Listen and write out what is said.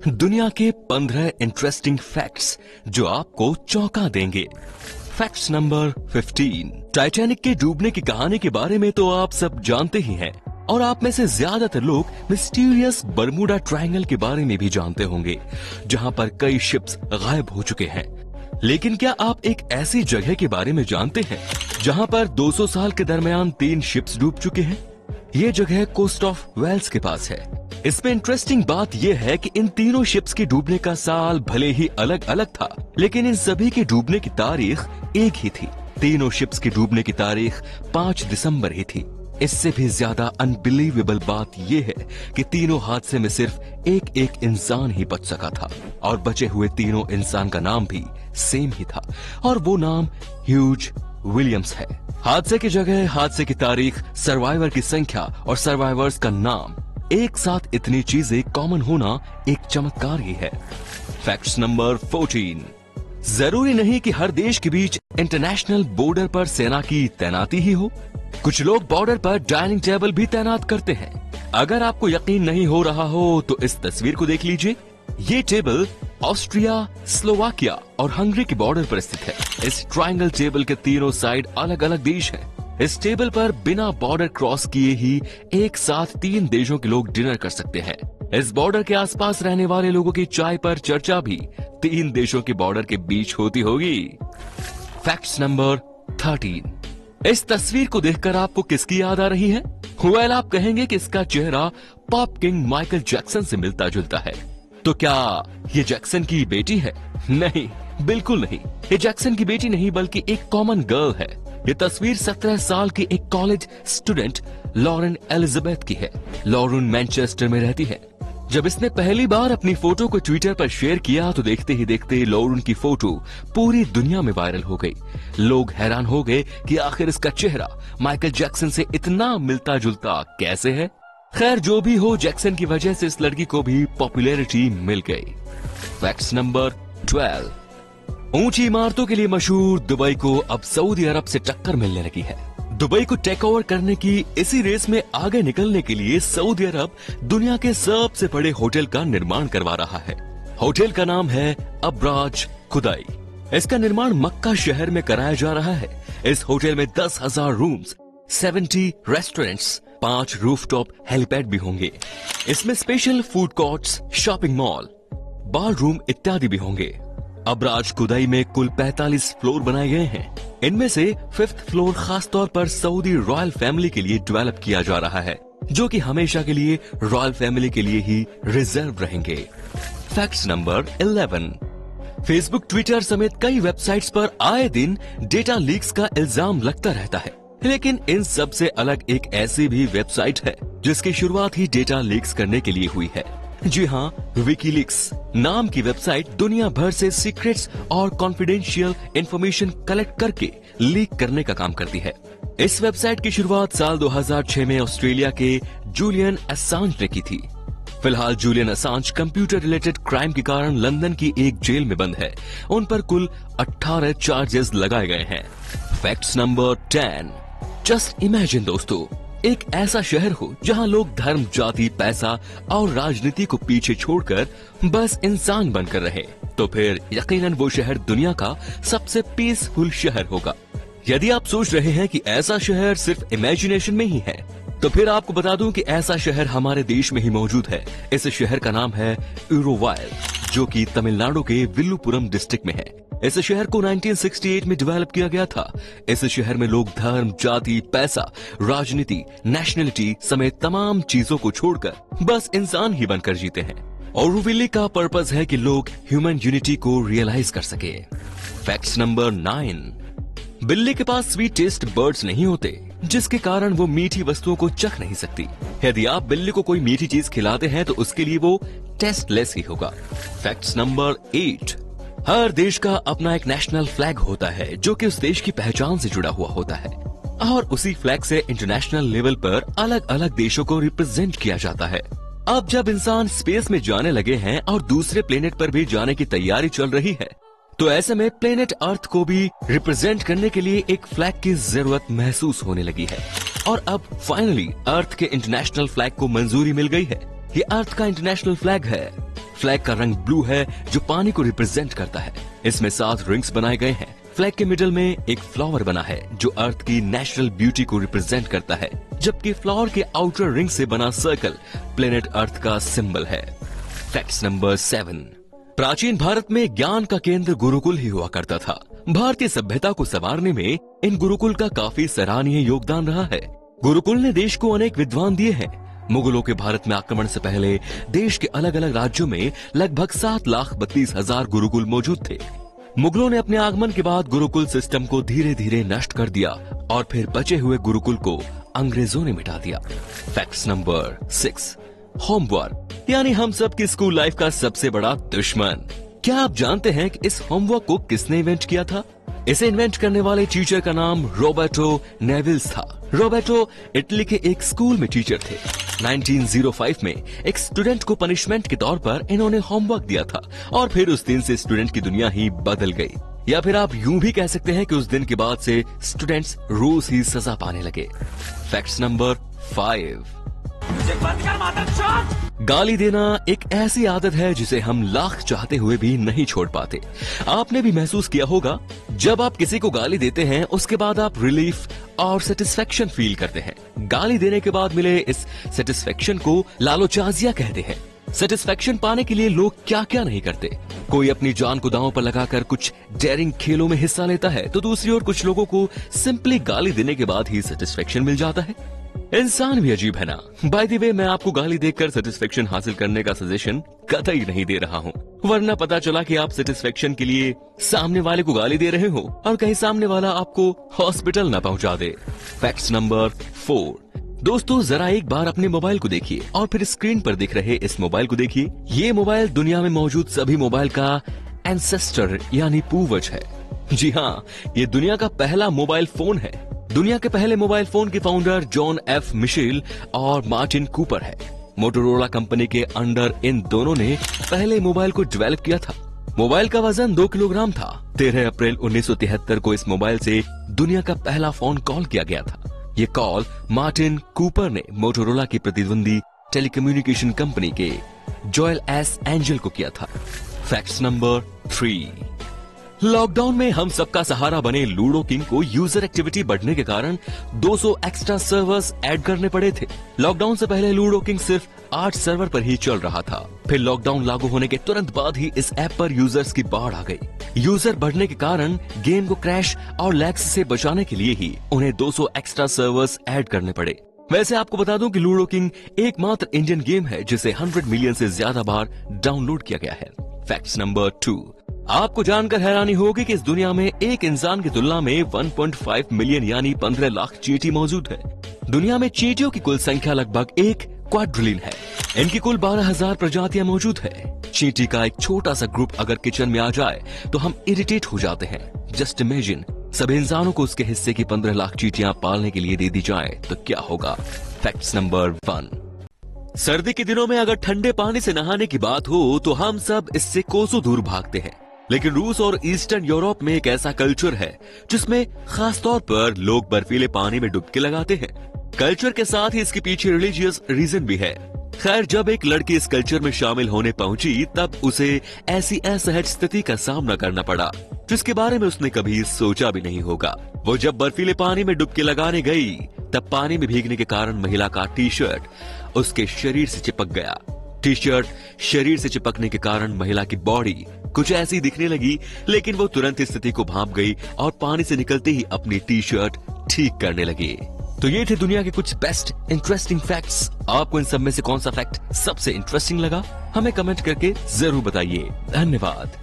दुनिया के 15 interesting facts जो आपको चौंका देंगे। Facts number 15। टाइटैनिक के डूबने की कहानी के बारे में तो आप सब जानते ही हैं और आप में से ज्यादातर लोग मिस्टीरियस बर्मुडा ट्रायंगल के बारे में भी जानते होंगे, जहां पर कई शिप्स गायब हो चुके हैं। लेकिन क्या आप एक ऐसी जगह के बारे में जानते हैं जहां पर 200 साल के दरमियान 3 शिप्स डूब चुके हैं? ये जगह कोस्ट ऑफ वेल्स के पास है। इसमें इंटरेस्टिंग बात यह है कि इन तीनों शिप्स के डूबने का साल भले ही अलग अलग था, लेकिन इन सभी के डूबने की तारीख एक ही थी। तीनों शिप्स के डूबने की तारीख 5 दिसंबर ही थी। इससे भी ज्यादा अनबिलीवेबल बात यह है कि तीनों हादसे में सिर्फ एक इंसान ही बच सका था और बचे हुए तीनों इंसान का नाम भी सेम ही था और वो नाम ह्यूज विलियम्स है। हादसे की जगह, हादसे की तारीख, सर्वाइवर की संख्या और सर्वाइवर्स का नाम, एक साथ इतनी चीजें कॉमन होना एक चमत्कार ही है। Facts number 14। जरूरी नहीं कि हर देश के बीच इंटरनेशनल बॉर्डर पर सेना की तैनाती ही हो। कुछ लोग बॉर्डर पर डाइनिंग टेबल भी तैनात करते हैं। अगर आपको यकीन नहीं हो रहा हो तो इस तस्वीर को देख लीजिए। ये टेबल ऑस्ट्रिया, स्लोवाकिया और हंगरी के बॉर्डर पर स्थित है। इस ट्रायंगल टेबल के तीनों साइड अलग अलग देश हैं। इस टेबल पर बिना बॉर्डर क्रॉस किए ही एक साथ 3 देशों के लोग डिनर कर सकते हैं। इस बॉर्डर के आसपास रहने वाले लोगों की चाय पर चर्चा भी 3 देशों के बॉर्डर के बीच होती होगी। Facts number 13। इस तस्वीर को देखकर आपको किसकी याद आ रही है? वेल, आप कहेंगे कि इसका चेहरा पॉप किंग माइकल जैक्सन से मिलता जुलता है। तो क्या ये जैक्सन की बेटी है? नहीं, बिल्कुल नहीं। ये जैक्सन की बेटी नहीं बल्कि एक कॉमन गर्ल है। ये तस्वीर 17 साल की एक कॉलेज स्टूडेंट लॉरेन एलिजाबेथ की है। लॉरेन मैनचेस्टर में रहती है। जब इसने पहली बार अपनी फोटो को ट्विटर पर शेयर किया तो देखते ही देखते लॉरेन की फोटो पूरी दुनिया में वायरल हो गई। लोग हैरान हो गए कि आखिर इसका चेहरा माइकल जैक्सन से इतना मिलता जुलता कैसे है। खैर, जो भी हो, जैक्सन की वजह से इस लड़की को भी पॉपुलैरिटी मिल गई। Facts number 12। ऊंची इमारतों के लिए मशहूर दुबई को अब सऊदी अरब से टक्कर मिलने लगी है। दुबई को टेक ओवर करने की इसी रेस में आगे निकलने के लिए सऊदी अरब दुनिया के सबसे बड़े होटल का निर्माण करवा रहा है। होटल का नाम है अब्राज खुदाई। इसका निर्माण मक्का शहर में कराया जा रहा है। इस होटल में 10,000 रूम्स, 70 रेस्टोरेंट्स, 5 रूफटॉप हेलीपैड भी होंगे। इसमें special food courts, shopping mall, bar room इत्यादि भी होंगे। अब्राज खुदाई में कुल 45 फ्लोर बनाए गए हैं। इनमें से 5th फ्लोर खास तौर पर सऊदी रॉयल फैमिली के लिए डेवलप किया जा रहा है, जो कि हमेशा के लिए रॉयल फैमिली के लिए ही रिजर्व रहेंगे। Facts number 11। फेसबुक, ट्विटर समेत कई वेबसाइट्स पर आए दिन डेटा लीक्स का इल्जाम लगता रहता है, लेकिन इन सब से अलग एक ऐसी भी वेबसाइट है जिसकी शुरुआत ही डेटा लीक्स करने के लिए हुई है। जी हाँ, विकीलीक्स नाम की वेबसाइट दुनिया भर से सीक्रेट्स और कॉन्फिडेंशियल इंफॉर्मेशन कलेक्ट करके लीक करने का काम करती है। इस वेबसाइट की शुरुआत साल 2006 में ऑस्ट्रेलिया के जूलियन असांज ने की थी। फिलहाल Julian Assange computer related crime के कारण लंदन की एक जेल में बंद है। उन पर कुल 18 चार्जेस लगाए गए हैं। Facts number 10। जस्ट इमेजिन दोस्तों, एक ऐसा शहर हो जहां लोग धर्म, जाति, पैसा और राजनीति को पीछे छोड़कर बस इंसान बनकर रहे, तो फिर यकीनन वो शहर दुनिया का सबसे पीसफुल शहर होगा। यदि आप सोच रहे हैं कि ऐसा शहर सिर्फ इमेजिनेशन में ही है, तो फिर आपको बता दूं कि ऐसा शहर हमारे देश में ही मौजूद है। इस शहर का नाम है इरोवायल, जो कि तमिलनाडु के विल्लुपुरम डिस्ट्रिक्ट में है। इस शहर को 1968 में डेवलप किया गया था। इस शहर में लोग धर्म, जाति, पैसा, राजनीति, नेशनलिटी समेत तमाम चीजों को छोड़कर बस इंसान ही बनकर जीते हैं। ओरोविले का पर्पस है कि लोग ह्यूमन यूनिटी को रियलाइज कर सके। Facts number 9। बिल्ली के पास स्वीट टेस्ट बर्ड्स नहीं होते, जिसके कारण वो मीठी वस्तुओं को चख नहीं सकती। यदि आप बिल्ली को कोई मीठी चीज खिलाते हैं तो उसके लिए वो टेस्टलेस ही होगा। Facts number 8। हर देश का अपना एक नेशनल फ्लैग होता है जो कि उस देश की पहचान से जुड़ा हुआ होता है और उसी फ्लैग से इंटरनेशनल लेवल पर अलग अलग देशों को रिप्रेजेंट किया जाता है। अब जब इंसान स्पेस में जाने लगे हैं और दूसरे प्लेनेट पर भी जाने की तैयारी चल रही है, तो ऐसे में प्लेनेट अर्थ को भी रिप्रेजेंट करने के लिए एक फ्लैग की जरूरत महसूस होने लगी है और अब फाइनली अर्थ के इंटरनेशनल फ्लैग को मंजूरी मिल गई है। ये अर्थ का इंटरनेशनल फ्लैग है। फ्लैग का रंग ब्लू है जो पानी को रिप्रेजेंट करता है। इसमें 7 रिंग्स बनाए गए हैं। फ्लैग के मिडल में एक फ्लावर बना है जो अर्थ की नेचुरल ब्यूटी को रिप्रेजेंट करता है, जबकि फ्लावर के आउटर रिंग से बना सर्कल प्लेनेट अर्थ का सिंबल है। Fact number 7। प्राचीन भारत में ज्ञान का केंद्र गुरुकुल ही हुआ करता था। भारतीय सभ्यता को संवारने में इन गुरुकुल का काफी सराहनीय योगदान रहा है। गुरुकुल ने देश को अनेक विद्वान दिए हैं। मुगलों के भारत में आक्रमण से पहले देश के अलग अलग राज्यों में लगभग 7,32,000 गुरुकुल मौजूद थे। मुगलों ने अपने आगमन के बाद गुरुकुल सिस्टम को धीरे धीरे नष्ट कर दिया और फिर बचे हुए गुरुकुल को अंग्रेजों ने मिटा दिया। Fact number 6। होमवर्क यानी हम सब की स्कूल लाइफ का सबसे बड़ा दुश्मन। क्या आप जानते हैं कि इस होमवर्क को किसने इन्वेंट किया था? इसे इन्वेंट करने वाले टीचर का नाम रॉबर्टो नेविल्स था। रॉबर्टो इटली के एक स्कूल में टीचर थे। 1905 में एक स्टूडेंट को पनिशमेंट के तौर पर इन्होंने होमवर्क दिया था और फिर उस दिन से स्टूडेंट की दुनिया ही बदल गई। या फिर आप यूं भी कह सकते हैं कि उस दिन के बाद से स्टूडेंट्स रोज ही सजा पाने लगे। Fact number 5। गाली देना एक ऐसी आदत है जिसे हम लाख चाहते हुए भी नहीं छोड़ पाते। आपने भी महसूस किया होगा, जब आप किसी को गाली देते हैं उसके बाद आप रिलीफ और सेटिस्फेक्शन फील करते हैं। गाली देने के बाद मिले इस सेटिस्फेक्शन को लालोचाजिया कहते हैं। सेटिस्फेक्शन पाने के लिए लोग क्या क्या नहीं करते। कोई अपनी जान को दांव पर लगाकर कुछ डेयरिंग खेलों में हिस्सा लेता है, तो दूसरी ओर कुछ लोगों को सिंपली गाली देने के बाद ही सेटिस्फेक्शन मिल जाता है। इंसान भी अजीब है ना। बाय द वे, मैं आपको गाली देकर सेटिस्फेक्शन हासिल करने का सजेशन कतई नहीं दे रहा हूँ, वरना पता चला कि आप सेटिस्फेक्शन के लिए सामने वाले को गाली दे रहे हो और कहीं सामने वाला आपको हॉस्पिटल न पहुँचा दे। Fact number 4। दोस्तों, जरा एक बार अपने मोबाइल को देखिए और फिर स्क्रीन पर दिख रहे इस मोबाइल को देखिए। ये मोबाइल दुनिया में मौजूद सभी मोबाइल का एंसेस्टर यानी पूर्वज है। जी हाँ, ये दुनिया का पहला मोबाइल फोन है। दुनिया के पहले मोबाइल फोन के फाउंडर जॉन एफ मिशेल और मार्टिन कूपर है। मोटोरोला कंपनी के अंडर इन दोनों ने पहले मोबाइल को डेवलप किया था। मोबाइल का वजन 2 किलोग्राम था। 13 अप्रैल 1973 को इस मोबाइल से दुनिया का पहला फोन कॉल किया गया था। ये कॉल मार्टिन कूपर ने मोटोरोला की प्रतिद्वंदी टेलीकम्युनिकेशन कंपनी के जोएल एस एंजल को किया था। Fact number 3। लॉकडाउन में हम सबका सहारा बने लूडो किंग को यूजर एक्टिविटी बढ़ने के कारण 200 एक्स्ट्रा सर्वर्स ऐड करने पड़े थे। लॉकडाउन से पहले लूडो किंग सिर्फ 8 सर्वर पर ही चल रहा था। फिर लॉकडाउन लागू होने के तुरंत बाद ही इस ऐप पर यूजर्स की बाढ़ आ गई। यूजर बढ़ने के कारण गेम को क्रैश और लैग्स से बचाने के लिए ही उन्हें 200 एक्स्ट्रा सर्वर्स ऐड करने पड़े। वैसे आपको बता दूं कि लूडो किंग एकमात्र इंडियन गेम है जिसे 100 मिलियन से ज्यादा बार डाउनलोड किया गया है। Fact number 2। आपको जानकर हैरानी होगी कि इस दुनिया में एक इंसान की तुलना में 1.5 मिलियन यानी 15 लाख चींटी मौजूद है। दुनिया में चींटियों की कुल संख्या लगभग 1 क्वाड्रिलियन है। इनकी कुल 12,000 प्रजातियां मौजूद है। चींटी का एक छोटा सा ग्रुप अगर किचन में आ जाए तो हम इरिटेट हो जाते हैं। जस्ट इमेजिन, सभी इंसानों को उसके हिस्से की 15 लाख चींटियां पालने के लिए दे दी जाए तो क्या होगा। Fact number 1। सर्दी के दिनों में अगर ठंडे पानी से नहाने की बात हो तो हम सब इससे कोसों दूर भागते हैं। लेकिन रूस और ईस्टर्न यूरोप में एक ऐसा कल्चर है जिसमें खास तौर पर लोग बर्फीले पानी में डुबकी लगाते हैं। कल्चर के साथ ही इसके पीछे रिलीजियस रीजन भी है। खैर, जब एक लड़की इस कल्चर में शामिल होने पहुंची तब उसे ऐसी असहज स्थिति का सामना करना पड़ा जिसके बारे में उसने कभी सोचा भी नहीं होगा। वो जब बर्फीले पानी में डुबकी लगाने गई तब पानी में भीगने के कारण महिला का टी शर्ट उसके शरीर से चिपक गया। टी शर्ट शरीर से चिपकने के कारण महिला की बॉडी कुछ ऐसी दिखने लगी, लेकिन वो तुरंत इस स्थिति को भांप गई और पानी से निकलते ही अपनी टी शर्ट ठीक करने लगी। तो ये थे दुनिया के कुछ बेस्ट इंटरेस्टिंग फैक्ट्स। आपको इन सब में से कौन सा फैक्ट सबसे इंटरेस्टिंग लगा, हमें कमेंट करके जरूर बताइए। धन्यवाद।